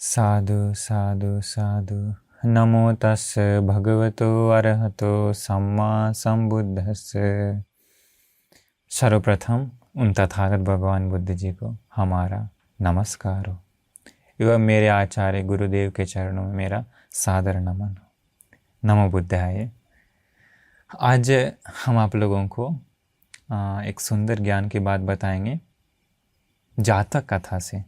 साधु साधु साधु। नमो तस् भगवतो अरहतो सम्मा संबुद्धस्स। सर्वप्रथम उन तथागत भगवान बुद्ध जी को हमारा नमस्कार हो एवं मेरे आचार्य गुरुदेव के चरणों में मेरा सादर नमन हो। नमो बुद्धाय। आज हम आप लोगों को एक सुंदर ज्ञान की बात बताएंगे जातक कथा से।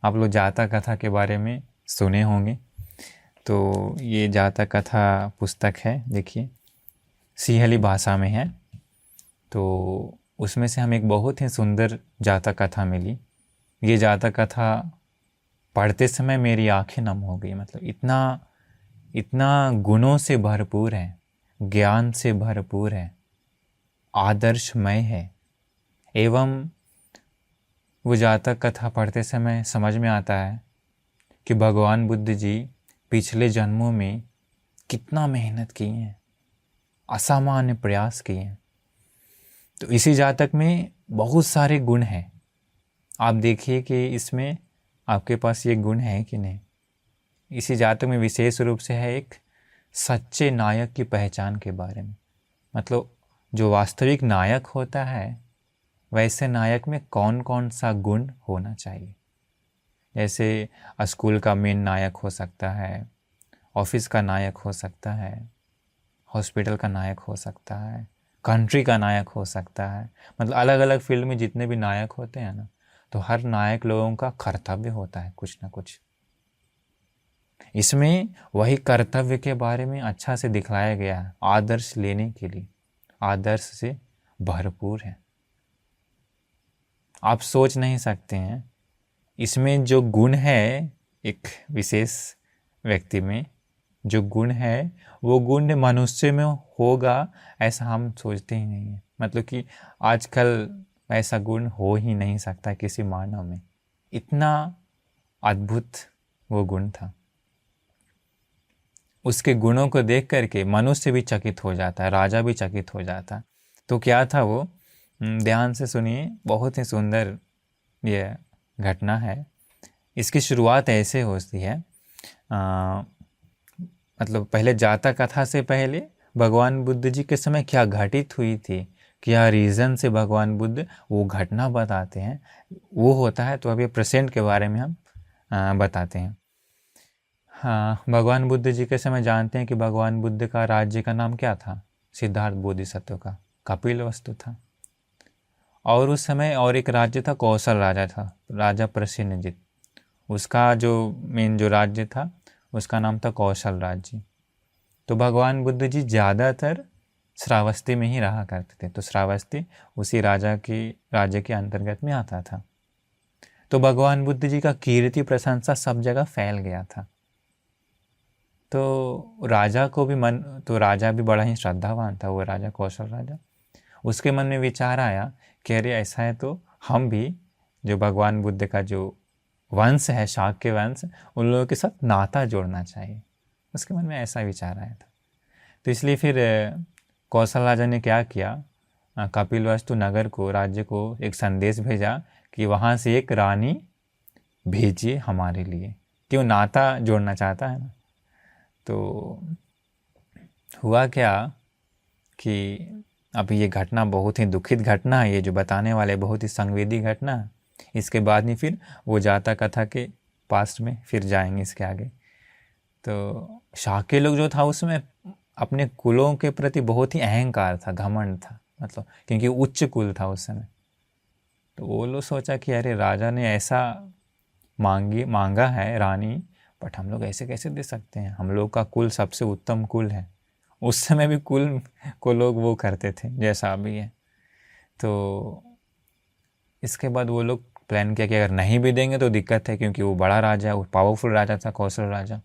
आप लोग जातक कथा के बारे में सुने होंगे। तो ये जातक कथा पुस्तक है, देखिए सिंहली भाषा में है। तो उसमें से हमें एक बहुत ही सुंदर जातक कथा मिली। ये जातक कथा पढ़ते समय मेरी आंखें नम हो गई। मतलब इतना इतना गुणों से भरपूर है, ज्ञान से भरपूर है, आदर्शमय है। एवं वो जातक कथा पढ़ते समय समझ में आता है कि भगवान बुद्ध जी पिछले जन्मों में कितना मेहनत की है, असामान्य प्रयास किए हैं। तो इसी जातक में बहुत सारे गुण हैं। आप देखिए कि इसमें आपके पास ये गुण है कि नहीं। इसी जातक में विशेष रूप से है एक सच्चे नायक की पहचान के बारे में। मतलब जो वास्तविक नायक होता है वैसे नायक में कौन कौन सा गुण होना चाहिए। जैसे स्कूल का मेन नायक हो सकता है, ऑफिस का नायक हो सकता है, हॉस्पिटल का नायक हो सकता है, कंट्री का नायक हो सकता है। मतलब अलग अलग फील्ड में जितने भी नायक होते हैं ना, तो हर नायक लोगों का कर्तव्य होता है कुछ ना कुछ। इसमें वही कर्तव्य के बारे में अच्छा से दिखलाया गया है। आदर्श लेने के लिए आदर्श से भरपूर है। आप सोच नहीं सकते हैं इसमें जो गुण है, एक विशेष व्यक्ति में जो गुण है वो गुण मनुष्य में होगा ऐसा हम सोचते ही नहीं है। मतलब कि आजकल ऐसा गुण हो ही नहीं सकता किसी मानव में। इतना अद्भुत वो गुण था। उसके गुणों को देख करके मनुष्य भी चकित हो जाता है, राजा भी चकित हो जाता है। तो क्या था वो, ध्यान से सुनिए। बहुत ही सुंदर ये घटना है। इसकी शुरुआत ऐसे होती है। मतलब पहले जातक कथा से पहले भगवान बुद्ध जी के समय क्या घटित हुई थी, क्या रीज़न से भगवान बुद्ध वो घटना बताते हैं, वो होता है। तो अभी प्रेजेंट के बारे में हम बताते हैं। हाँ, भगवान बुद्ध जी के समय जानते हैं कि भगवान बुद्ध का राज्य का नाम क्या था। सिद्धार्थ बोधिसत्व का कपिलवस्तु था। और उस समय और एक राज्य था, कौशल राजा था, राजा प्रसेनजित। उसका जो मेन जो राज्य था उसका नाम था कौशल राज्य। तो भगवान बुद्ध जी ज़्यादातर श्रावस्ती में ही रहा करते थे। तो श्रावस्ती उसी राजा की राज्य के अंतर्गत में आता था। तो भगवान बुद्ध जी का कीर्ति प्रशंसा सब जगह फैल गया था। तो राजा को भी तो राजा भी बड़ा ही श्रद्धावान था, वो राजा कौशल राजा। उसके मन में विचार आया कि अरे ऐसा है तो हम भी जो भगवान बुद्ध का जो वंश है, शाक्य वंश, उन लोगों के साथ नाता जोड़ना चाहिए। उसके मन में ऐसा विचार आया था। तो इसलिए फिर कौशल राजा ने क्या किया, कपिलवस्तु नगर को, राज्य को एक संदेश भेजा कि वहाँ से एक रानी भेजिए हमारे लिए, क्यों नाता जोड़ना चाहता है ना। तो हुआ क्या कि अब ये घटना बहुत ही दुखित घटना है, ये जो बताने वाले बहुत ही संवेदी घटना है। इसके बाद नहीं फिर वो जातक कथा के पास्ट में फिर जाएंगे इसके आगे। तो शाक्य लोग जो था उसमें अपने कुलों के प्रति बहुत ही अहंकार था, घमंड था। मतलब क्योंकि उच्च कुल था उस समय। तो वो लोग सोचा कि अरे राजा ने ऐसा मांगा है रानी, बट हम लोग ऐसे कैसे दे सकते हैं, हम लोग का कुल सबसे उत्तम कुल है। उस समय भी कुल को लोग वो करते थे जैसा अभी है। तो इसके बाद वो लोग प्लान किया कि अगर नहीं भी देंगे तो दिक्कत है, क्योंकि वो बड़ा राजा, वो पावरफुल राजा था कौशल राजा।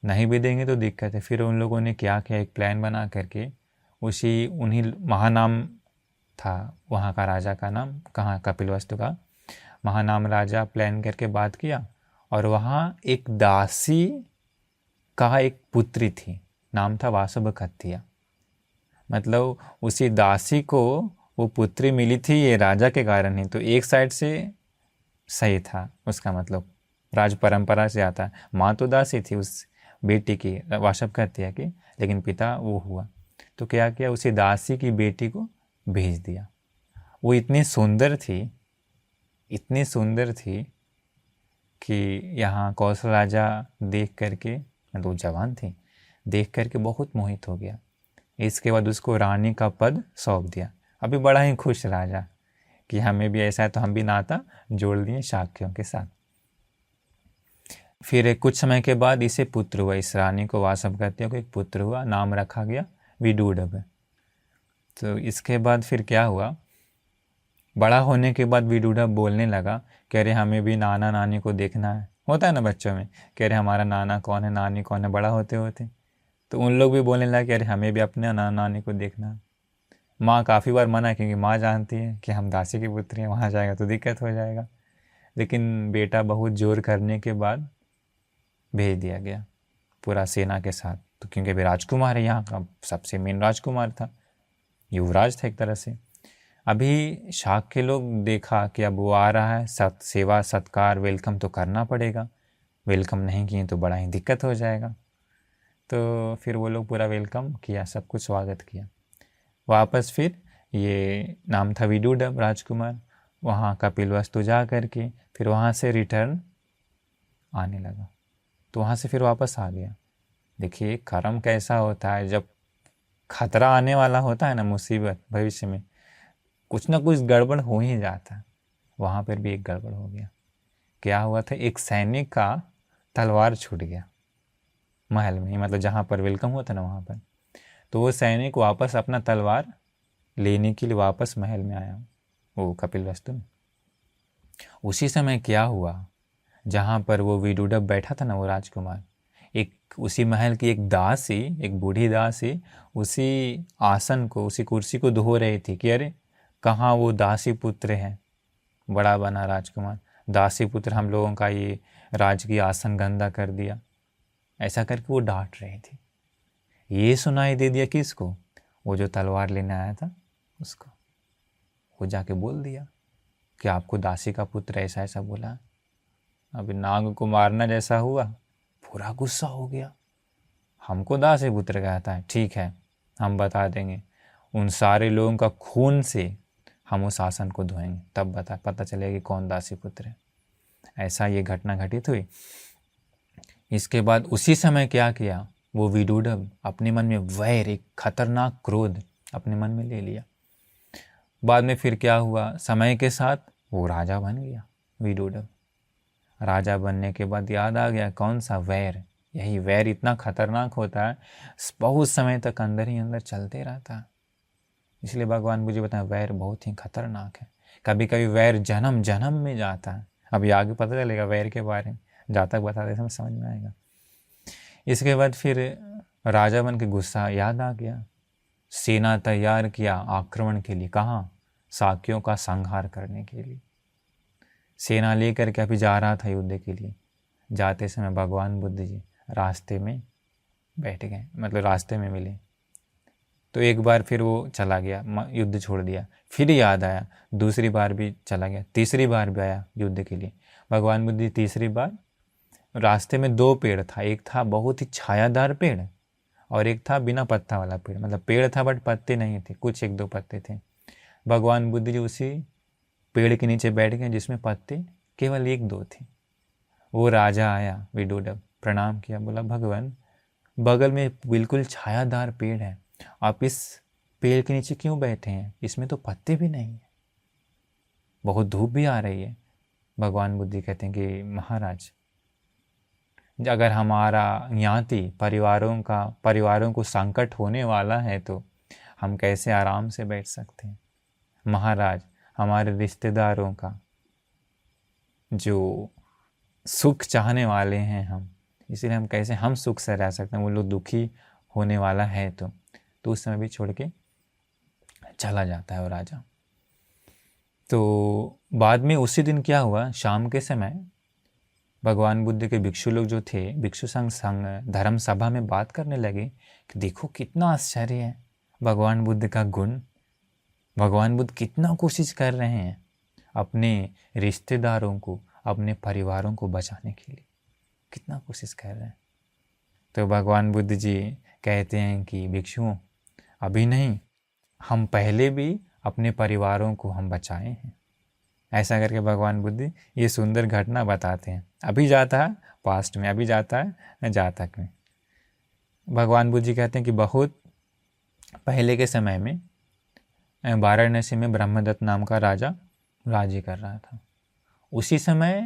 नहीं भी देंगे तो दिक्कत है। फिर उन लोगों ने क्या किया, एक प्लान बना करके उन्हीं महानाम था वहाँ का राजा का नाम, कहाँ, कपिलवस्तु का महानाम राजा, प्लान करके बात किया। और वहाँ एक दासी का एक पुत्री थी, नाम था वासुबकत्तिया। मतलब उसी दासी को वो पुत्री मिली थी ये राजा के कारण ही। तो एक साइड से सही था उसका मतलब, राज परंपरा से आता है। माँ तो दासी थी उस बेटी की, वाशव कहती है कि, लेकिन पिता वो हुआ तो क्या किया, उसी दासी की बेटी को भेज दिया। वो इतनी सुंदर थी, इतनी सुंदर थी कि यहाँ कौशल राजा देख करके, मतलब जवान थी, देख करके बहुत मोहित हो गया। इसके बाद उसको रानी का पद सौंप दिया। अभी बड़ा ही खुश राजा कि हमें भी ऐसा है, तो हम भी नाता जोड़ लिए शाक्यों के साथ। फिर कुछ समय के बाद इसे पुत्र हुआ, इस रानी को वासव कहते हैं को एक पुत्र हुआ, नाम रखा गया विदूढ़। तो इसके बाद फिर क्या हुआ, बड़ा होने के बाद विदूढ़ बोलने लगा, कह रहे हमें भी नाना नानी को देखना है। होता है ना बच्चों में, कह रहे हमारा नाना कौन है, नानी कौन है, बड़ा होते होते तो उन लोग भी बोलने लगे, कह रहे हमें भी अपने नाना नानी को देखना है। माँ काफ़ी बार मना, क्योंकि माँ जानती है कि हम दासी की पुत्री हैं, वहाँ जाएगा तो दिक्कत हो जाएगा। लेकिन बेटा बहुत जोर करने के बाद भेज दिया गया पूरा सेना के साथ। तो क्योंकि अभी राजकुमार है, यहाँ का सबसे मेन राजकुमार था, युवराज था एक तरह से। अभी शाक के लोग देखा कि अब वो आ रहा है, सेवा सत्कार वेलकम तो करना पड़ेगा, वेलकम नहीं किए तो बड़ा ही दिक्कत हो जाएगा। तो फिर वो लोग पूरा वेलकम किया, सब कुछ स्वागत किया। वापस फिर ये नाम था विदूढ़ राजकुमार, वहाँ कपिलवस्तु जा करके फिर वहाँ से रिटर्न आने लगा, तो वहाँ से फिर वापस आ गया। देखिए कर्म कैसा होता है, जब खतरा आने वाला होता है ना, मुसीबत भविष्य में, कुछ ना कुछ गड़बड़ हो ही जाता है। वहाँ पर भी एक गड़बड़ हो गया। क्या हुआ था, एक सैनिक का तलवार छूट गया महल में, मतलब जहाँ पर वेलकम होता ना वहाँ पर। तो वो सैनिक वापस अपना तलवार लेने के लिए वापस महल में आया, वो कपिलवस्तु में। उसी समय क्या हुआ, जहाँ पर वो विदूढ़ बैठा था ना, वो राजकुमार, एक उसी महल की एक दासी, एक बूढ़ी दासी उसी आसन को, उसी कुर्सी को धो रही थी कि अरे कहाँ वो दासी पुत्र है, बड़ा बना राजकुमार, दासी पुत्र हम लोगों का ये राजकीय आसन गंदा कर दिया, ऐसा करके वो डांट रही थी। ये सुनाई दे दिया किसको, वो जो तलवार लेने आया था उसको। वो जाके बोल दिया कि आपको दासी का पुत्र ऐसा ऐसा बोला। अभी नाग को मारना जैसा हुआ, पूरा गुस्सा हो गया, हमको दासी पुत्र कहता है, ठीक है हम बता देंगे, उन सारे लोगों का खून से हम उस आसन को धोएंगे, तब पता चलेगा कि कौन दासी पुत्र है। ऐसा ये घटना घटित हुई। इसके बाद उसी समय क्या किया, वो विदूढ़ अपने मन में वैर, एक खतरनाक क्रोध अपने मन में ले लिया। बाद में फिर क्या हुआ, समय के साथ वो राजा बन गया विदूढ़। राजा बनने के बाद याद आ गया कौन सा, वैर। यही वैर इतना खतरनाक होता है, बहुत समय तक अंदर ही अंदर चलते रहता है। इसलिए भगवान मुझे बताया वैर बहुत ही खतरनाक है। कभी कभी वैर जन्म जन्म में जाता है। अभी आगे पता चलेगा वैर के बारे में, जातक बताते समय समझ में आएगा। इसके बाद फिर राजा बन के गुस्सा याद आ गया, सेना तैयार किया आक्रमण के लिए। कहाँ, शाक्यों का संहार करने के लिए सेना लेकर के अभी जा रहा था युद्ध के लिए। जाते समय भगवान बुद्ध जी रास्ते में बैठ गए, मतलब रास्ते में मिले। तो एक बार फिर वो चला गया, युद्ध छोड़ दिया। फिर याद आया, दूसरी बार भी चला गया, तीसरी बार भी आया युद्ध के लिए। भगवान बुद्ध जी तीसरी बार, रास्ते में दो पेड़ था, एक था बहुत ही छायादार पेड़ और एक था बिना पत्ता वाला पेड़, मतलब पेड़ था बट पत्ते नहीं थे, कुछ एक दो पत्ते थे। भगवान बुद्ध जी उसी पेड़ के नीचे बैठ गए जिसमें पत्ते केवल एक दो थे। वो राजा आया विदूढ़, प्रणाम किया, बोला भगवान बगल में बिल्कुल छायादार पेड़ है, आप इस पेड़ के नीचे क्यों बैठे हैं, इसमें तो पत्ते भी नहीं है, बहुत धूप भी आ रही है। भगवान बुद्ध जी कहते हैं कि महाराज अगर हमारा ज्ञाति परिवारों को संकट होने वाला है तो हम कैसे आराम से बैठ सकते हैं। महाराज हमारे रिश्तेदारों का जो सुख चाहने वाले हैं हम, इसलिए हम कैसे हम सुख से रह सकते हैं, वो लोग दुखी होने वाला है तो उस समय भी छोड़ के चला जाता है वो राजा। तो बाद में उसी दिन क्या हुआ, शाम के समय भगवान बुद्ध के भिक्षु लोग जो थे, भिक्षु संघ धर्म सभा में बात करने लगे कि देखो कितना आश्चर्य है भगवान बुद्ध का गुण, भगवान बुद्ध कितना कोशिश कर रहे हैं अपने रिश्तेदारों को, अपने परिवारों को बचाने के लिए कितना कोशिश कर रहे हैं। तो भगवान बुद्ध जी कहते हैं कि भिक्षुओं, अभी नहीं, हम पहले भी अपने परिवारों को हम बचाए हैं। ऐसा करके भगवान बुद्ध ये सुंदर घटना बताते हैं। अभी जाता है पास्ट में, अभी जाता है जातक में। भगवान बुद्ध जी कहते हैं कि बहुत पहले के समय में वाराणसी में ब्रह्मदत्त नाम का राजा राज्य कर रहा था। उसी समय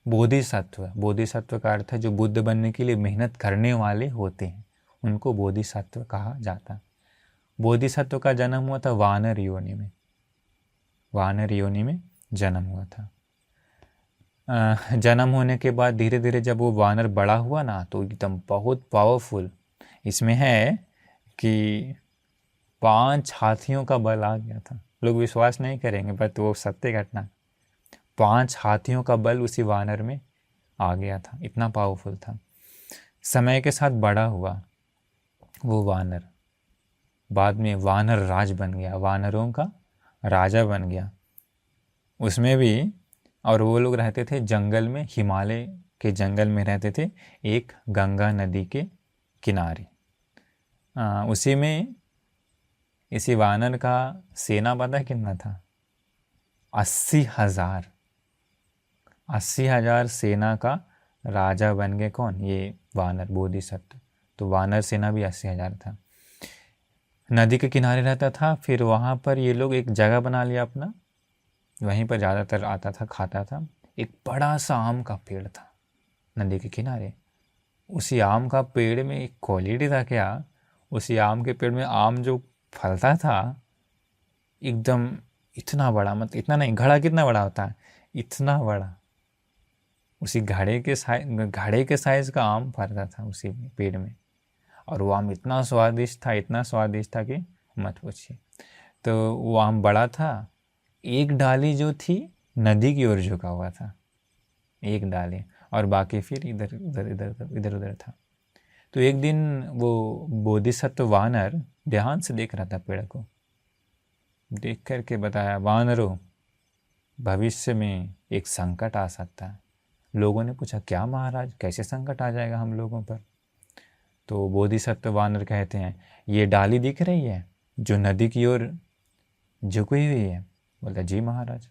बोधिसत्व का अर्थ है जो बुद्ध बनने के लिए मेहनत करने वाले होते हैं, उनको बोधिसत्व कहा जाता है। बोधिसत्व का जन्म हुआ था वानर योनि में, वानर योनि में जन्म हुआ था। जन्म होने के बाद धीरे धीरे जब वो वानर बड़ा हुआ ना, तो एकदम बहुत पावरफुल, इसमें है कि 5 हाथियों का बल आ गया था। लोग विश्वास नहीं करेंगे, बट वो सत्य घटना। 5 हाथियों का बल उसी वानर में आ गया था, इतना पावरफुल था। समय के साथ बड़ा हुआ वो वानर, बाद में वानर राज बन गया, वानरों का राजा बन गया उसमें भी। और वो लोग रहते थे जंगल में, हिमालय के जंगल में रहते थे, एक गंगा नदी के किनारे। उसी में इसी वानर का सेना पता कितना था? 80,000 सेना का राजा बन गए। कौन? ये वानर बोधिसत्व। तो वानर सेना भी 80,000 था। नदी के किनारे रहता था। फिर वहाँ पर ये लोग एक जगह बना लिया अपना, वहीं पर ज़्यादातर आता था, खाता था। एक बड़ा सा आम का पेड़ था नदी के किनारे। उसी आम का पेड़ में एक क्वालिटी था क्या, उसी आम के पेड़ में आम जो फलता था एकदम इतना बड़ा, मतलब इतना नहीं, घड़ा कितना बड़ा होता है, इतना बड़ा, उसी घड़े के साइज का आम फलता था उसी पेड़ में। और वो आम इतना स्वादिष्ट था, इतना स्वादिष्ट था कि मत पूछिए। तो वो आम बड़ा था, एक डाली जो थी नदी की ओर झुका हुआ था, एक डाली, और बाकी फिर इधर उधर था। तो एक दिन वो बोधिसत्व वानर ध्यान से देख रहा था पेड़ को, देख करके बताया, वानरों, भविष्य में एक संकट आ सकता है। लोगों ने पूछा, क्या महाराज, कैसे संकट आ जाएगा हम लोगों पर? तो बोधिसत्व वानर कहते हैं, ये डाली दिख रही है जो नदी की ओर झुकी हुई है? बोला, जी महाराज।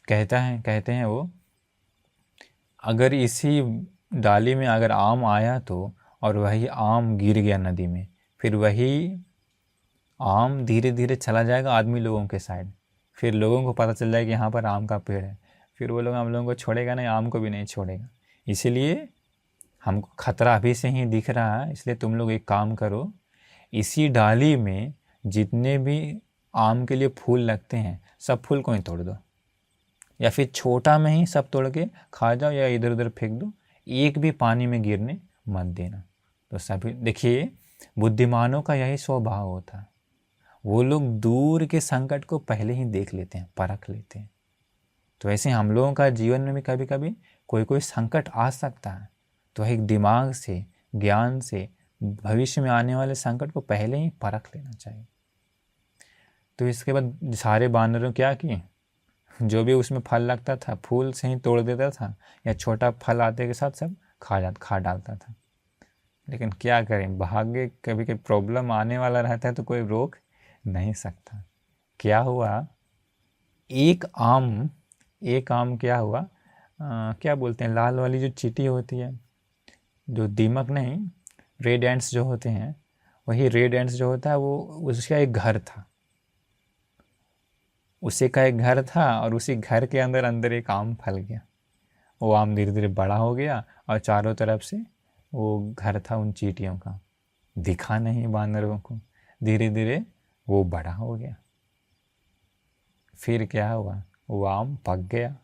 कहते हैं वो, अगर इसी डाली में अगर आम आया तो, और वही आम गिर गया नदी में, फिर वही आम धीरे धीरे चला जाएगा आदमी लोगों के साइड। फिर लोगों को पता चल जाएगा कि यहाँ पर आम का पेड़ है। फिर वो लोग हम लोगों को छोड़ेगा नहीं, आम को भी नहीं छोड़ेगा। इसीलिए हमको खतरा अभी से ही दिख रहा है। इसलिए तुम लोग एक काम करो, इसी डाली में जितने भी आम के लिए फूल लगते हैं सब फूल को ही तोड़ दो, या फिर छोटा में ही सब तोड़ के खा जाओ, या इधर उधर फेंक दो, एक भी पानी में गिरने मत देना। तो सभी देखिए, बुद्धिमानों का यही स्वभाव होता है, वो लोग दूर के संकट को पहले ही देख लेते हैं, परख लेते हैं। तो ऐसे हम लोगों का जीवन में भी कभी कभी कोई संकट आ सकता है, तो एक दिमाग से, ज्ञान से भविष्य में आने वाले संकट को पहले ही परख लेना चाहिए। तो इसके बाद सारे बानरों क्या किए, जो भी उसमें फल लगता था फूल से ही तोड़ देता था, या छोटा फल आते के साथ सब खा डालता था। लेकिन क्या करें, भाग्य कभी कभी प्रॉब्लम आने वाला रहता है तो कोई रोक नहीं सकता। क्या हुआ, एक आम क्या हुआ, क्या बोलते हैं, लाल वाली जो चींटी होती है, जो दीमक नहीं, रेड एंट्स जो होते हैं, वही रेड एंट्स जो होता है वो, उसका एक घर था, उसी का एक घर था, और उसी घर के अंदर एक आम फल गया। वो आम धीरे धीरे बड़ा हो गया, और चारों तरफ से वो घर था उन चींटियों का, दिखा नहीं बानरों को। धीरे धीरे वो बड़ा हो गया। फिर क्या हुआ, वो आम पक गया,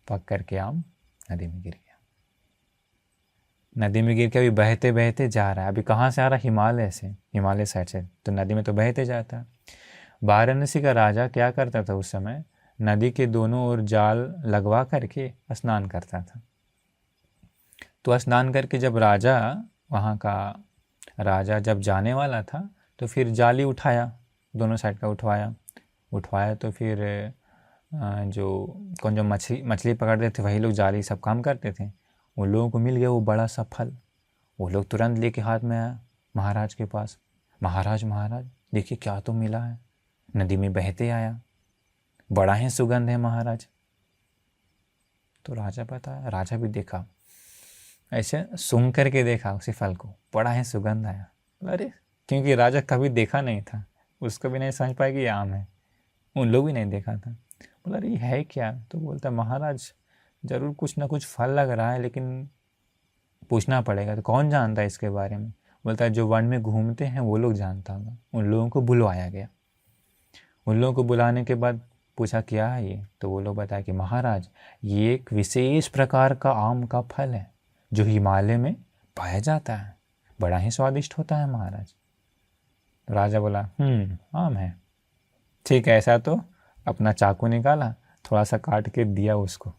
पक करके आम नदी में गिर गया। नदी में गिर के अभी बहते बहते जा रहा है। अभी कहाँ से आ रहा है? हिमालय से, हिमालय साइड से, तो नदी में तो बहते जाता है। वाराणसी का राजा क्या करता था उस समय, नदी के दोनों ओर जाल लगवा करके स्नान करता था। तो स्नान करके जब वहाँ का राजा जब जाने वाला था, तो फिर जाली उठाया, दोनों साइड का उठवाया तो फिर जो मछली पकड़ते थे वही लोग जाली सब काम करते थे, उन लोगों को मिल गया वो बड़ा सा फल। वो लोग तुरंत लेके हाथ में आया महाराज के पास, महाराज महाराज देखिए क्या तो मिला है, नदी में बहते आया, बड़ा ही सुगंध है महाराज। तो राजा भी देखा, ऐसे सूंघ करके देखा उसी फल को, बड़ा ही सुगंध आया। अरे, क्योंकि राजा कभी देखा नहीं था, उसको भी नहीं समझ पाया कि ये आम है, उन लोग भी नहीं देखा था। बोला अरे ये है क्या? तो बोलता महाराज ज़रूर कुछ ना कुछ फल लग रहा है, लेकिन पूछना पड़ेगा। तो कौन जानता है इसके बारे में? बोलता है जो वन में घूमते हैं वो लोग जानता होगा। उन लोगों को बुलवाया गया। उन लोगों को बुलाने के बाद पूछा क्या है ये? तो वो लोग बताया कि महाराज ये एक विशेष प्रकार का आम का फल है जो हिमालय में पाया जाता है, बड़ा ही स्वादिष्ट होता है महाराज। तो राजा बोला आम है, ठीक है, ऐसा तो अपना चाकू निकाला, थोड़ा सा काट के दिया उसको।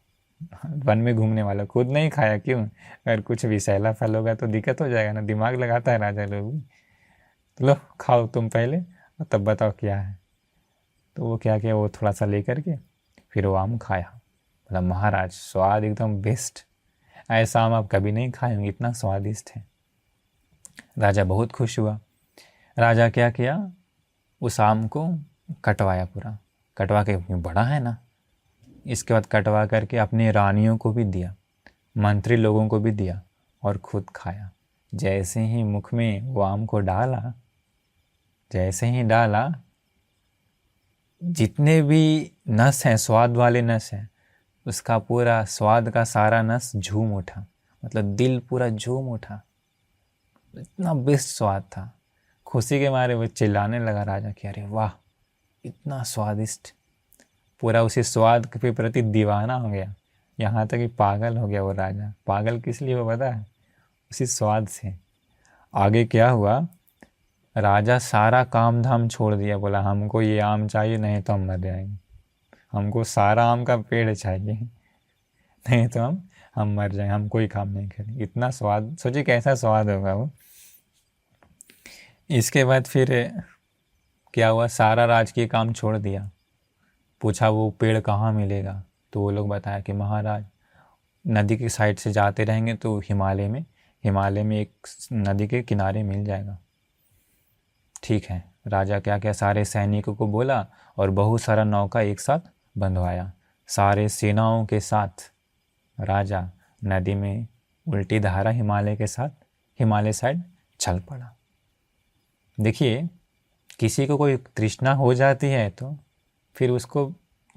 वन में घूमने वाला खुद नहीं खाया, क्यों? अगर कुछ विषैला फल होगा तो दिक्कत हो जाएगा ना, दिमाग लगाता है राजा लोग भी। तो लो खाओ तुम पहले और तब बताओ क्या है। तो वो क्या किया, वो थोड़ा सा लेकर के फिर वो आम खाया। बोला महाराज स्वाद एकदम बेस्ट, ऐसा आम आप कभी नहीं खाए होंगे, इतना स्वादिष्ट है। राजा बहुत खुश हुआ। राजा क्या किया, उस आम को कटवाया, पूरा कटवा के, बड़ा है ना, इसके बाद कटवा करके अपनी रानियों को भी दिया, मंत्री लोगों को भी दिया और खुद खाया। जैसे ही मुख में वो आम को डाला, जैसे ही डाला, जितने भी नस हैं, स्वाद वाले नस हैं, उसका पूरा स्वाद का सारा नस झूम उठा, मतलब दिल पूरा झूम उठा, इतना बेस्ट स्वाद था। खुशी के मारे वो चिल्लाने लगा राजा कि अरे वाह इतना स्वादिष्ट, पूरा उसी स्वाद के प्रति दीवाना हो गया, यहाँ तक कि पागल हो गया वो राजा। पागल किस लिए हुआ पता है? उसी स्वाद से। आगे क्या हुआ, राजा सारा काम धाम छोड़ दिया, बोला हमको ये आम चाहिए नहीं तो हम मर जाएंगे, हमको सारा आम का पेड़ चाहिए, नहीं तो हम मर जाएंगे, हम कोई काम नहीं करेंगे। इतना स्वाद, सोचिए कैसा स्वाद होगा वो। इसके बाद फिर क्या हुआ, सारा राजकीय काम छोड़ दिया। पूछा वो पेड़ कहाँ मिलेगा? तो वो लोग बताया कि महाराज नदी के साइड से जाते रहेंगे तो हिमालय में एक नदी के किनारे मिल जाएगा। ठीक है, राजा क्या क्या सारे सैनिकों को बोला और बहुत सारा नौका एक साथ बंधवाया। सारे सेनाओं के साथ राजा नदी में उल्टी धारा हिमालय साइड चल पड़ा। देखिए, किसी को कोई तृष्णा हो जाती है तो फिर उसको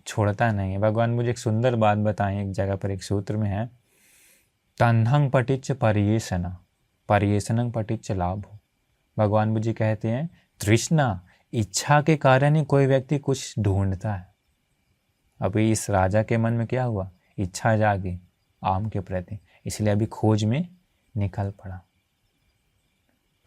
छोड़ता नहीं है। भगवान मुझे एक सुंदर बात बताएं, एक जगह पर एक सूत्र में है, तन्हंग पटिच्च पर्येषणं पटिच्च लाभो। भगवान मुझे कहते हैं तृष्णा, इच्छा के कारण ही कोई व्यक्ति कुछ ढूंढता है। अभी इस राजा के मन में क्या हुआ, इच्छा जागी आम के प्रति, इसलिए अभी खोज में निकल पड़ा।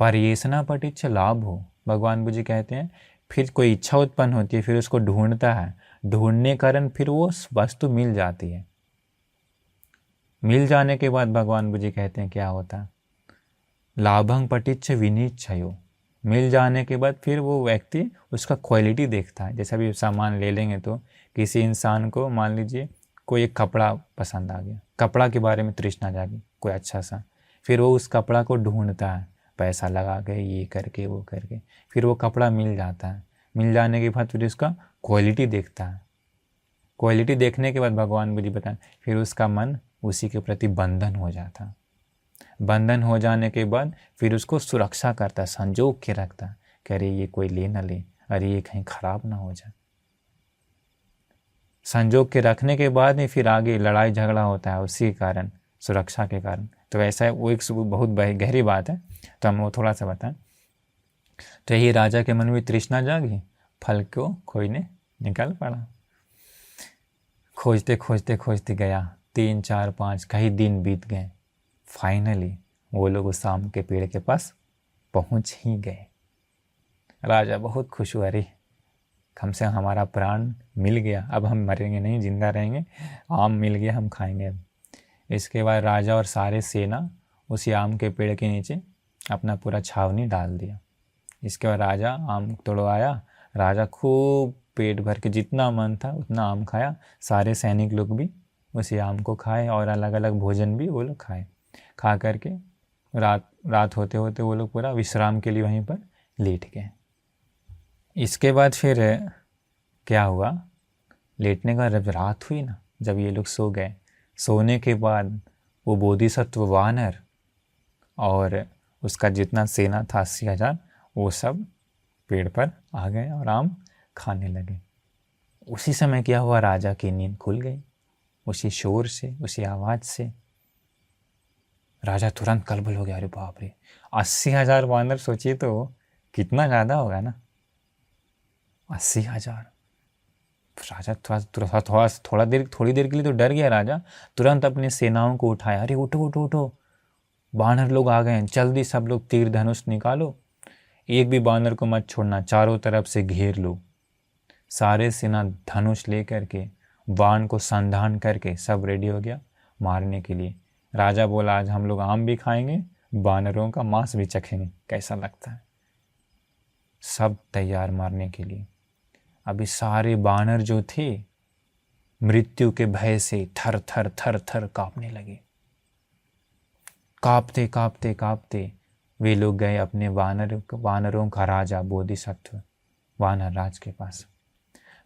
पर्येषणा पटिच्च लाभो, भगवान बुझी कहते हैं फिर कोई इच्छा उत्पन्न होती है, फिर उसको ढूंढता है, ढूंढने कारण फिर वो वस्तु मिल जाती है। मिल जाने के बाद भगवान बुझी कहते हैं क्या होता है, लाभं पटिच्च विनिच्छयो, मिल जाने के बाद फिर वो व्यक्ति उसका क्वालिटी देखता है। जैसे अभी सामान ले लेंगे तो किसी इंसान को मान लीजिए कोई एक कपड़ा पसंद आ गया, कपड़ा के बारे में तृष्णा जागी कोई अच्छा सा, फिर वो उस कपड़ा को ढूंढता है, पैसा लगा के ये करके वो करके, फिर वो कपड़ा मिल जाता है। मिल जाने के बाद फिर उसका क्वालिटी देखता है। क्वालिटी देखने के बाद भगवान मुझे बताएं फिर उसका मन उसी के प्रति बंधन हो जाता है। बंधन हो जाने के बाद फिर उसको सुरक्षा करता है, संजोग के रखता है कि अरे ये कोई ले ना ले, अरे ये कहीं खराब ना हो जाए। संजोग के रखने के बाद ही फिर आगे लड़ाई झगड़ा होता है उसी कारण, सुरक्षा के कारण। तो ऐसा है, वो एक बहुत गहरी बात है, तो हम वो थोड़ा सा बताएं। तो यही राजा के मन में तृष्णा जागी, फल को खोजने निकल पड़ा। खोजते खोजते खोजते गया, 3 4 5 कई दिन बीत गए। फाइनली वो लोग उस आम के पेड़ के पास पहुंच ही गए। राजा बहुत खुश हुआ, अरे कम से कम हमारा प्राण मिल गया, अब हम मरेंगे नहीं, जिंदा रहेंगे, आम मिल गया, हम खाएंगे अब। इसके बाद राजा और सारे सेना उसी आम के पेड़ के नीचे अपना पूरा छावनी डाल दिया। इसके बाद राजा आम तोड़वाया, राजा खूब पेट भर के जितना मन था उतना आम खाया। सारे सैनिक लोग भी उसी आम को खाए और अलग अलग भोजन भी वो लोग खाए। खा करके रात होते होते वो लोग पूरा विश्राम के लिए वहीं पर लेट गए। इसके बाद फिर क्या हुआ, लेटने का जब रात हुई ना, जब ये लोग सो गए, सोने के बाद वो बोधिसत्व वानर और उसका जितना सेना था 80,000, वो सब पेड़ पर आ गए और आम खाने लगे। उसी समय क्या हुआ, राजा की नींद खुल गई। उसी शोर से, उसी आवाज़ से राजा तुरंत कलबल हो गया। अरे बाप रे, 80,000 वानर, सोचिए तो कितना ज़्यादा होगा ना, 80,000। राजा थोड़ी देर के लिए तो डर गया राजा। तुरंत अपनी सेनाओं को उठाया, अरे उठो उठो उठो, बानर लोग आ गए हैं, जल्दी सब लोग तीर धनुष निकालो, एक भी बानर को मत छोड़ना, चारों तरफ से घेर लो। सारे सेना धनुष लेकर के, बाण को संधान करके सब रेडी हो गया मारने के लिए। राजा बोला, आज हम लोग आम भी खाएंगे, बानरों का मांस भी चखेंगे, कैसा लगता है। सब तैयार मारने के लिए। अभी सारे बानर जो थे मृत्यु के भय से थर थर थर थर कांपने लगे। कांपते कांपते कांपते वे लोग गए अपने वानरों का राजा बोधिसत्व वानर राज के पास।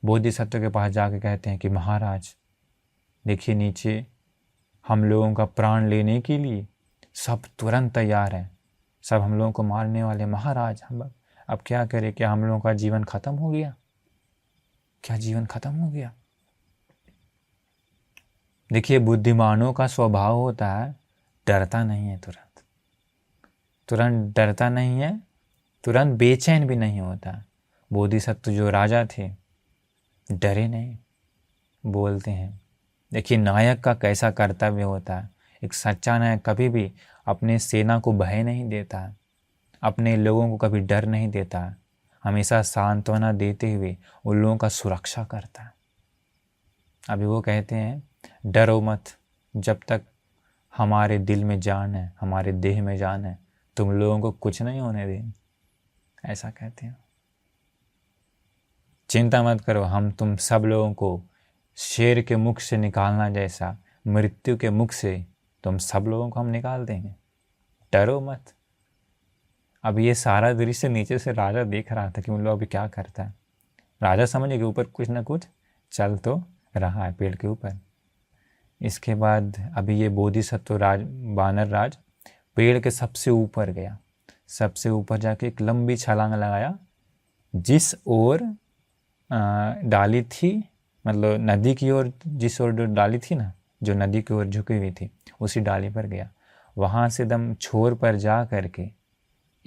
बोधिसत्व के पास जाके कहते हैं कि महाराज देखिए, नीचे हम लोगों का प्राण लेने के लिए सब तुरंत तैयार हैं, सब हम लोगों को मारने वाले। महाराज हम अब क्या करें, क्या हम लोगों का जीवन खत्म हो गया, क्या जीवन खत्म हो गया। देखिए, बुद्धिमानों का स्वभाव होता है डरता नहीं है, तुरंत डरता नहीं है, तुरंत बेचैन भी नहीं होता। बोधिसत्व जो राजा थे डरे नहीं, बोलते हैं। देखिए, नायक का कैसा कर्तव्य होता है। एक सच्चा नायक कभी भी अपने सेना को भय नहीं देता, अपने लोगों को कभी डर नहीं देता, हमेशा सांत्वना देते हुए उन लोगों का सुरक्षा करता है। अभी वो कहते हैं, डरो मत, जब तक हमारे दिल में जान है, हमारे देह में जान है, तुम लोगों को कुछ नहीं होने देंगे, ऐसा कहते हैं। चिंता मत करो, हम तुम सब लोगों को शेर के मुख से निकालना जैसा मृत्यु के मुख से तुम सब लोगों को हम निकाल देंगे, डरो मत। अब ये सारा दृश्य नीचे से राजा देख रहा था कि उन लोग अभी क्या करता है। राजा समझे कि ऊपर कुछ ना कुछ चल तो रहा है पेड़ के ऊपर। इसके बाद अभी ये बोधिसत्व राज, वानर राज पेड़ के सबसे ऊपर गया। सबसे ऊपर जाके एक लंबी छलांग लगाया, जिस ओर डाली थी, मतलब नदी की ओर, जिस ओर डाली थी ना, जो नदी की ओर झुकी हुई थी, उसी डाली पर गया। वहाँ से एकदम छोर पर जा करके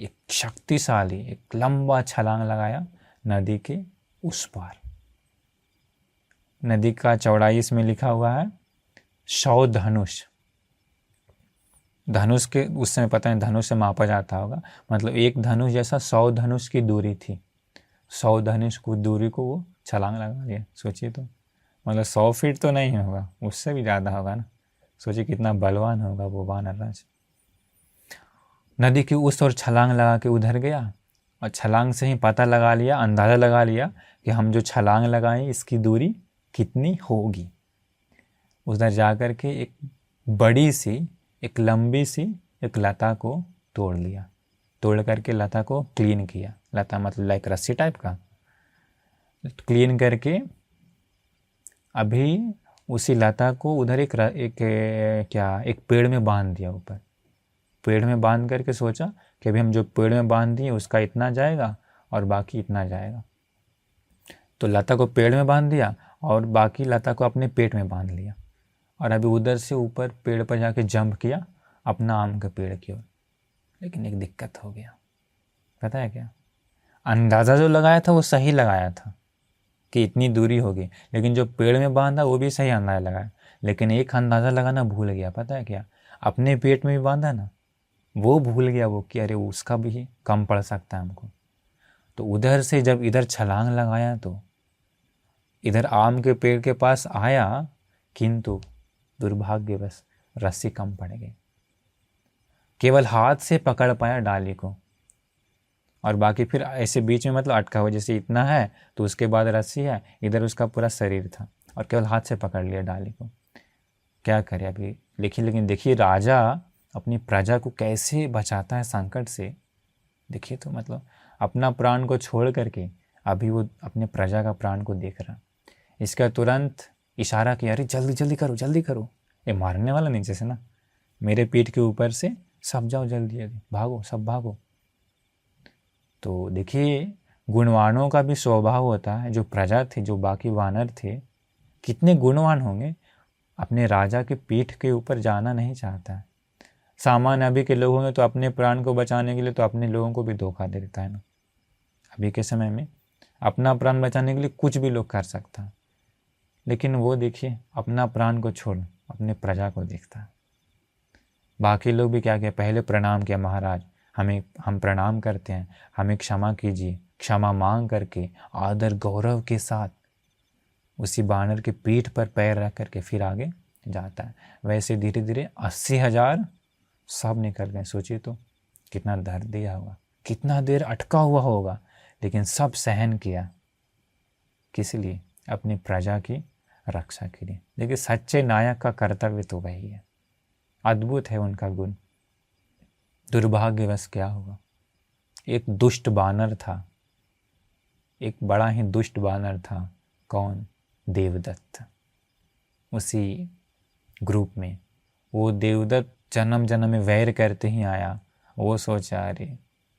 एक शक्तिशाली, एक लंबा छलांग लगाया नदी के उस पार। नदी का चौड़ाई इसमें लिखा हुआ है 100 धनुष। धनुष के उस समय पता नहीं धनुष से मापा जाता होगा, मतलब एक धनुष जैसा 100 धनुष की दूरी थी। 100 धनुष की दूरी को वो छलांग लगा दिया। सोचिए तो, मतलब 100 फीट तो नहीं होगा, उससे भी ज़्यादा होगा ना। सोचिए कितना बलवान होगा वो वानर राज। नदी की उस ओर छलांग लगा के उधर गया और छलांग से ही पता लगा लिया, अंदाज़ा लगा लिया कि हम जो छलांग लगाएं इसकी दूरी कितनी होगी। उधर जा कर के एक बड़ी सी, एक लंबी सी एक लता को तोड़ लिया। तोड़ करके लता को क्लीन किया। लता मतलब लाइक रस्सी टाइप का, क्लीन करके अभी उसी लता को उधर एक पेड़ में बांध दिया। ऊपर पेड़ में बांध करके सोचा कि अभी हम जो पेड़ में बांध दिए उसका इतना जाएगा और बाकी इतना जाएगा। तो लता को पेड़ में बांध दिया और बाकी लता को अपने पेट में बांध लिया और अभी उधर से ऊपर पेड़ पर जाके जंप किया अपना आम के पेड़ की ओर। लेकिन एक दिक्कत हो गया, पता है क्या? अंदाज़ा जो लगाया था वो सही लगाया था कि इतनी दूरी होगी, लेकिन जो पेड़ में बांधा वो भी सही अंदाज़ा लगाया, लेकिन एक अंदाज़ा लगाना भूल गया। पता है क्या? अपने पेट में भी बांधा ना, वो भूल गया वो कि अरे उसका भी कम पड़ सकता है हमको। तो उधर से जब इधर छलांग लगाया तो इधर आम के पेड़ के पास आया, किंतु दुर्भाग्यवश रस्सी कम पड़ गई। केवल हाथ से पकड़ पाया डाली को और बाकी फिर ऐसे बीच में मतलब अटका हुआ, जैसे इतना है तो उसके बाद रस्सी है, इधर उसका पूरा शरीर था और केवल हाथ से पकड़ लिया डाली को। क्या करे अभी देखिए, लेकिन देखिए राजा अपनी प्रजा को कैसे बचाता है संकट से। देखिए तो मतलब अपना प्राण को छोड़ करके अभी वो अपने प्रजा का प्राण को देख रहा। इसका तुरंत इशारा किया, अरे जल्दी जल्दी करो जल्दी करो, ये मारने वाला नीचे से ना, मेरे पीठ के ऊपर से सब जाओ जल्दी जल्दी, भागो सब भागो। तो देखिए गुणवानों का भी स्वभाव होता है। जो प्रजा थे, जो बाकी वानर थे, कितने गुणवान होंगे, अपने राजा के पीठ के ऊपर जाना नहीं चाहता है। सामान्य अभी के लोगों ने तो अपने प्राण को बचाने के लिए तो अपने लोगों को भी धोखा दे देता है ना। अभी के समय में अपना प्राण बचाने के लिए कुछ भी लोग कर सकता है, लेकिन वो देखिए अपना प्राण को छोड़ अपने प्रजा को देखता है। बाकी लोग भी क्या किया, पहले प्रणाम किया, महाराज हम प्रणाम करते हैं, हमें क्षमा कीजिए, क्षमा मांग करके आदर गौरव के साथ उसी बानर के पीठ पर पैर रख करके फिर आगे जाता है। वैसे धीरे धीरे 80,000 सब निकल गए। सोचिए तो कितना दर्द दिया होगा, कितना देर अटका हुआ होगा, लेकिन सब सहन किया। किस लिए? अपनी प्रजा की रक्षा के लिए। देखिए सच्चे नायक का कर्तव्य तो वही है। अद्भुत है उनका गुण। दुर्भाग्यवश क्या हुआ, एक दुष्ट बानर था, एक बड़ा ही दुष्ट बानर था। कौन? देवदत्त। उसी ग्रुप में वो देवदत्त जन्म जन्म में वैर करते ही आया। वो सोचा अरे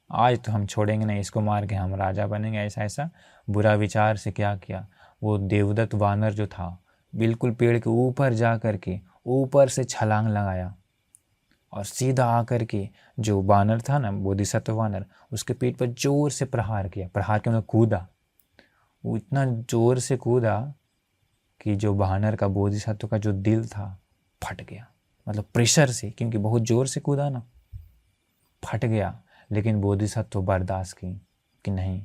आज तो हम छोड़ेंगे नहीं, इसको मार के हम राजा बनेंगे, ऐसा ऐसा बुरा विचार से क्या किया, वो देवदत्त वानर जो था बिल्कुल पेड़ के ऊपर जा कर के ऊपर से छलांग लगाया और सीधा आकर के जो वानर था ना, बोधिसत्व वानर, उसके पीठ पर जोर से प्रहार किया। प्रहार के मतलब कूदा। वो इतना जोर से कूदा कि जो वानर का, बोधिसत्व का जो दिल था फट गया, मतलब प्रेशर से, क्योंकि बहुत जोर से कूदा ना, फट गया। लेकिन बोधिसत्व बर्दाश्त की कि नहीं,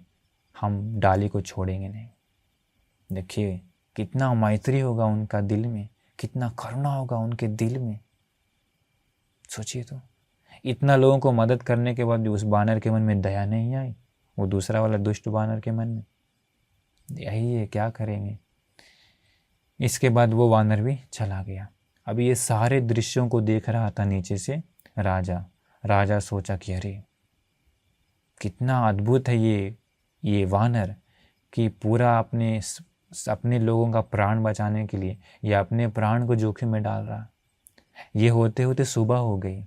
हम डाली को छोड़ेंगे नहीं। देखिए कितना मैत्री होगा उनका दिल में, कितना करुणा होगा उनके दिल में। सोचिए तो इतना लोगों को मदद करने के बाद भी उस बानर के मन में दया नहीं आई, वो दूसरा वाला दुष्ट बानर के मन में। यही है, क्या करेंगे। इसके बाद वो वानर भी चला गया। अभी ये सारे दृश्यों को देख रहा था नीचे से राजा। राजा सोचा कि अरे कितना अद्भुत है ये वानर, कि पूरा अपने लोगों का प्राण बचाने के लिए या अपने प्राण को जोखिम में डाल रहा। ये होते होते सुबह हो गई।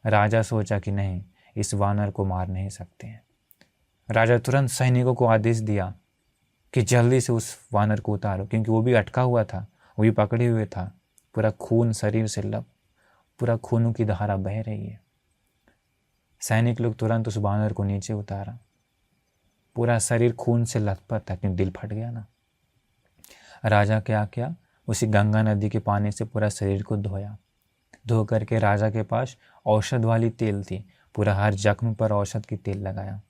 राजा सोचा कि नहीं, इस वानर को मार नहीं सकते हैं। राजा तुरंत सैनिकों को आदेश दिया कि जल्दी से उस वानर को उतारो, क्योंकि वो भी अटका हुआ था, वो भी पकड़े हुए था, पूरा खून शरीर से पूरा खूनों की धारा बह रही है। सैनिक लोग तुरंत उस वानर को नीचे उतारा। पूरा शरीर खून से लथपथ था, क्योंकि दिल फट गया ना। राजा क्या किया, उसी गंगा नदी के पानी से पूरा शरीर को धोया। धो करके राजा के पास औषध वाली तेल थी, पूरा हर जख्म पर औषध की तेल लगाया।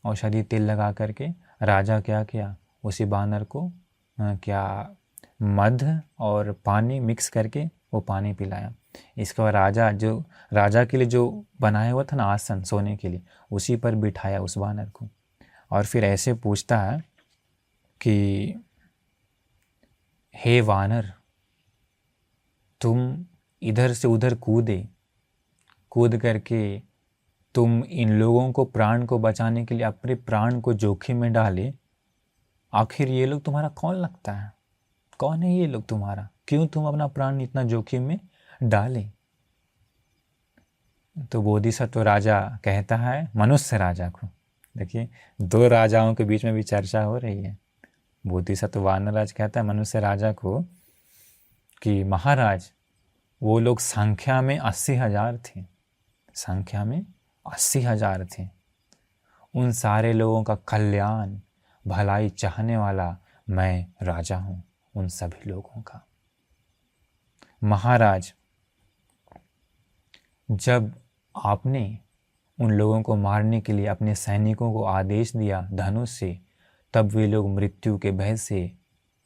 औषधि तेल लगा करके राजा क्या किया, उसी बानर को क्या मध और पानी मिक्स करके वो पानी पिलाया। इसके बाद राजा के लिए जो बनाया हुआ था ना आसन सोने के लिए, उसी पर बिठाया उस बानर को। और फिर ऐसे पूछता है कि हे वानर, तुम इधर से उधर कूद करके तुम इन लोगों को प्राण को बचाने के लिए अपने प्राण को जोखिम में डाले। आखिर ये लोग तुम्हारा कौन लगता है? कौन है ये लोग तुम्हारा? क्यों तुम अपना प्राण इतना जोखिम में डाले? तो बोधिसत्व राजा कहता है मनुष्य राजा को, देखिए दो राजाओं के बीच में भी चर्चा हो रही है। बोधिसत्व वानरराज कहता है मनुष्य राजा को कि महाराज, वो लोग संख्या में 80,000 थे, संख्या में 80,000 थे। उन सारे लोगों का कल्याण भलाई चाहने वाला मैं राजा हूँ, उन सभी लोगों का। महाराज, जब आपने उन लोगों को मारने के लिए अपने सैनिकों को आदेश दिया धनुष से, तब वे लोग मृत्यु के भय से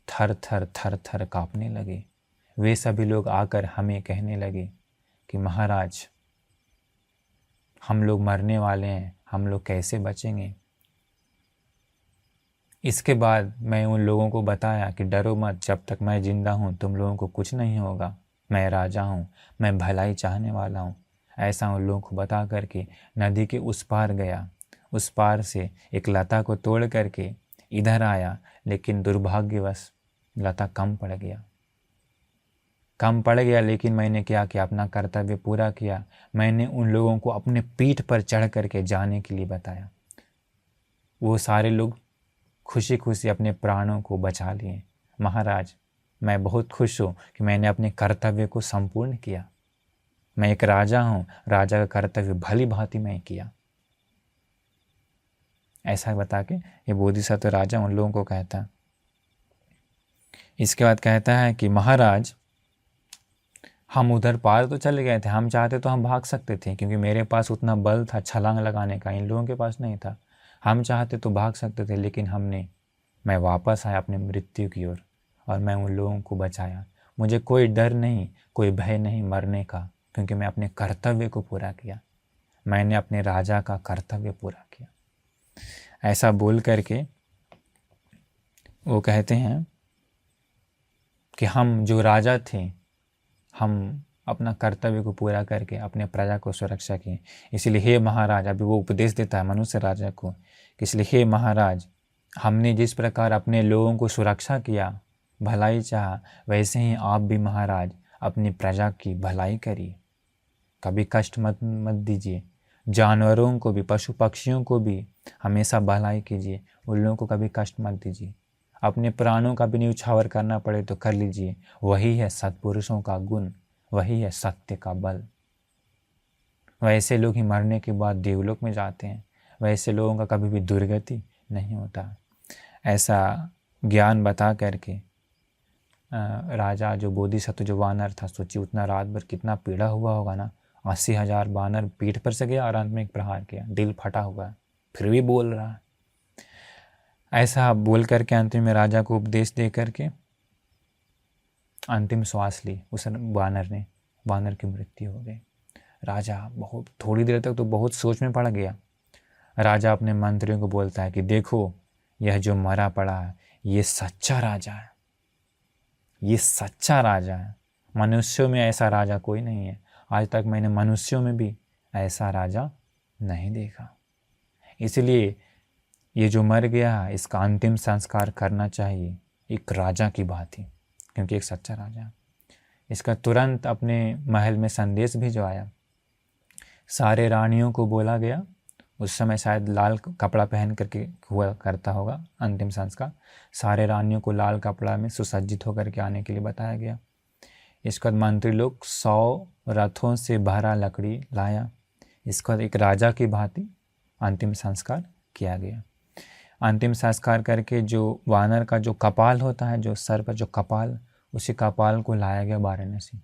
थर थर कांपने लगे। वे सभी लोग आकर हमें कहने लगे कि महाराज, हम लोग मरने वाले हैं, हम लोग कैसे बचेंगे। इसके बाद मैं उन लोगों को बताया कि डरो मत, जब तक मैं जिंदा हूँ तुम लोगों को कुछ नहीं होगा, मैं राजा हूँ, मैं भलाई चाहने वाला हूँ। ऐसा उन लोगों को बता करके नदी के उस पार गया। उस पार से एक लता को तोड़ करके इधर आया, लेकिन दुर्भाग्यवश लता कम पड़ गया। लेकिन मैंने क्या किया, अपना कर्तव्य पूरा किया। मैंने उन लोगों को अपने पीठ पर चढ़ करके जाने के लिए बताया। वो सारे लोग खुशी खुशी अपने प्राणों को बचा लिए। महाराज, मैं बहुत खुश हूँ कि मैंने अपने कर्तव्य को संपूर्ण किया। मैं एक राजा हूँ, राजा का कर्तव्य भली भांति मैं किया। ऐसा बता के ये बोधिसत्व राजा उन लोगों को कहता है। इसके बाद कहता है कि महाराज, हम उधर पार तो चले गए थे, हम चाहते तो हम भाग सकते थे, क्योंकि मेरे पास उतना बल था छलांग लगाने का, इन लोगों के पास नहीं था। हम चाहते तो भाग सकते थे, लेकिन मैं वापस आया अपने मृत्यु की ओर, और मैं उन लोगों को बचाया। मुझे कोई डर नहीं, कोई भय नहीं मरने का, क्योंकि मैं अपने कर्तव्य को पूरा किया। मैंने अपने राजा का कर्तव्य पूरा किया। ऐसा बोल करके वो कहते हैं कि हम जो राजा थे, हम अपना कर्तव्य को पूरा करके अपने प्रजा को सुरक्षा की। इसलिए हे महाराज, अभी वो उपदेश देता है मनुष्य राजा को, इसलिए हे महाराज, हमने जिस प्रकार अपने लोगों को सुरक्षा किया, भलाई चाहा, वैसे ही आप भी महाराज अपनी प्रजा की भलाई करिए। कभी कष्ट मत दीजिए। जानवरों को भी, पशु पक्षियों को भी हमेशा भलाई कीजिए, उन लोगों को कभी कष्ट मत दीजिए। अपने प्राणों का भी न्यौछावर करना पड़े तो कर लीजिए। वही है सत्पुरुषों का गुण, वही है सत्य का बल। वैसे लोग ही मरने के बाद देवलोक में जाते हैं, वैसे लोगों का कभी भी दुर्गति नहीं होता। ऐसा ज्ञान बता करके राजा जो बोधिसत्व जो वानर था, सोचिए उतना रात भर कितना पीड़ा हुआ होगा ना। 80,000 वानर पीठ पर से गया और अंत में एक प्रहार किया, दिल फटा हुआ है, फिर भी बोल रहा है। ऐसा बोल करके अंतिम में राजा को उपदेश दे करके अंतिम श्वास ली उस वानर की मृत्यु हो गई। राजा बहुत थोड़ी देर तक तो बहुत सोच में पड़ गया। राजा अपने मंत्रियों को बोलता है कि देखो, यह जो मरा पड़ा है ये सच्चा राजा है, ये सच्चा राजा है। मनुष्यों में ऐसा राजा कोई नहीं है, आज तक मैंने मनुष्यों में भी ऐसा राजा नहीं देखा। इसलिए ये जो मर गया है इसका अंतिम संस्कार करना चाहिए एक राजा की बात ही, क्योंकि एक सच्चा राजा है। इसका तुरंत अपने महल में संदेश भिजवाया। सारे रानियों को बोला गया, उस समय शायद लाल कपड़ा पहन करके हुआ करता होगा अंतिम संस्कार। सारे रानियों को लाल कपड़ा में सुसज्जित होकर के आने के लिए बताया गया। इसके बाद मंत्री लोग 100 रथों से भरा लकड़ी लाया। इसके बाद एक राजा की भांति अंतिम संस्कार किया गया। अंतिम संस्कार करके जो वानर का जो कपाल होता है, जो सर पर जो कपाल, उसी कपाल को लाया गया वाराणसी।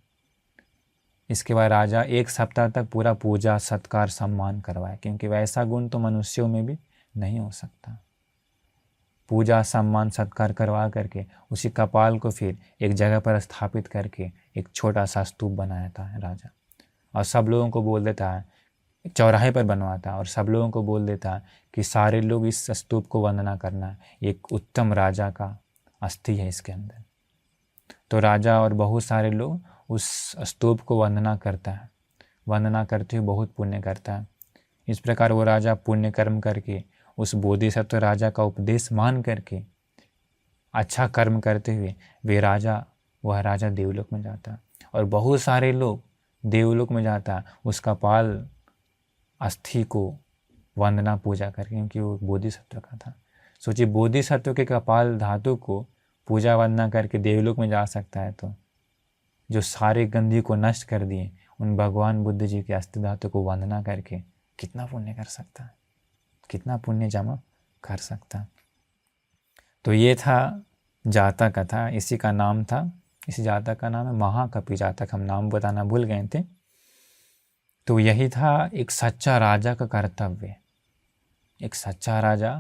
इसके बाद राजा 1 सप्ताह तक पूरा पूजा सत्कार सम्मान करवाया, क्योंकि वैसा गुण तो मनुष्यों में भी नहीं हो सकता। पूजा सम्मान सत्कार करवा करके उसी कपाल को फिर एक जगह पर स्थापित करके एक छोटा सा स्तूप बनाया था राजा, और सब लोगों को बोल देता है, चौराहे पर बनवाता है और सब लोगों को बोल देता है कि सारे लोग इस स्तूप को वंदना करना है, एक उत्तम राजा का अस्थि है इसके अंदर। तो राजा और बहुत सारे लोग उस स्तूप को वंदना करता है, वंदना करते हुए बहुत पुण्य करता है। इस प्रकार वो राजा पुण्य कर्म करके उस बोधिसत्व राजा का उपदेश मान करके अच्छा कर्म करते हुए वह राजा देवलोक में जाता है, और बहुत सारे लोग देवलोक में जाता है उस कपाल अस्थि को वंदना पूजा करके, क्योंकि वो बोधिसत्व का था। सोचिए, बोधिसत्व के कपाल धातु को पूजा वंदना करके देवलोक में जा सकता है, तो जो सारे गंदगी को नष्ट कर दिए उन भगवान बुद्ध जी के अस्थि धातु को वंदना करके कितना पुण्य कर सकता है, कितना पुण्य जमा कर सकता है। तो ये था जातक कथा, इसी का नाम था, इसी जातक का नाम है महाकपि जातक। हम नाम बताना भूल गए थे। तो यही था एक सच्चा राजा का कर्तव्य। एक सच्चा राजा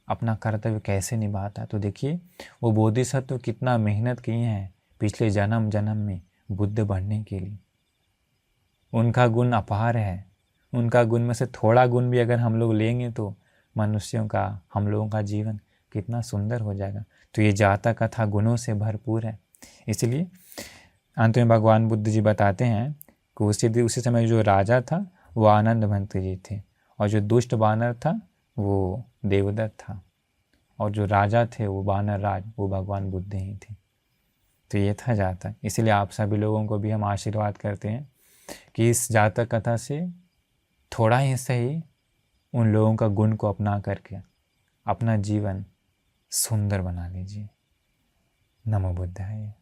अपना कर्तव्य कैसे निभाता। तो देखिए, वो बोधिसत्व कितना मेहनत किए हैं पिछले जन्म जन्म में बुद्ध बनने के लिए। उनका गुण अपार है, उनका गुण में से थोड़ा गुण भी अगर हम लोग लेंगे तो मनुष्यों का, हम लोगों का जीवन कितना सुंदर हो जाएगा। तो ये जातक कथा गुणों से भरपूर है। इसलिए अंत में भगवान बुद्ध जी बताते हैं कि उसी समय जो राजा था वो आनंदवंत जी थे, और जो दुष्ट बानर था वो देवदत्त था, और जो राजा थे वो बानर राज, वो भगवान बुद्ध ही थे। तो ये था जातक। इसीलिए आप सभी लोगों को भी हम आशीर्वाद करते हैं कि इस जातक कथा से थोड़ा ही सही उन लोगों का गुण को अपना करके अपना जीवन सुंदर बना लीजिए। नमो बुद्धाय।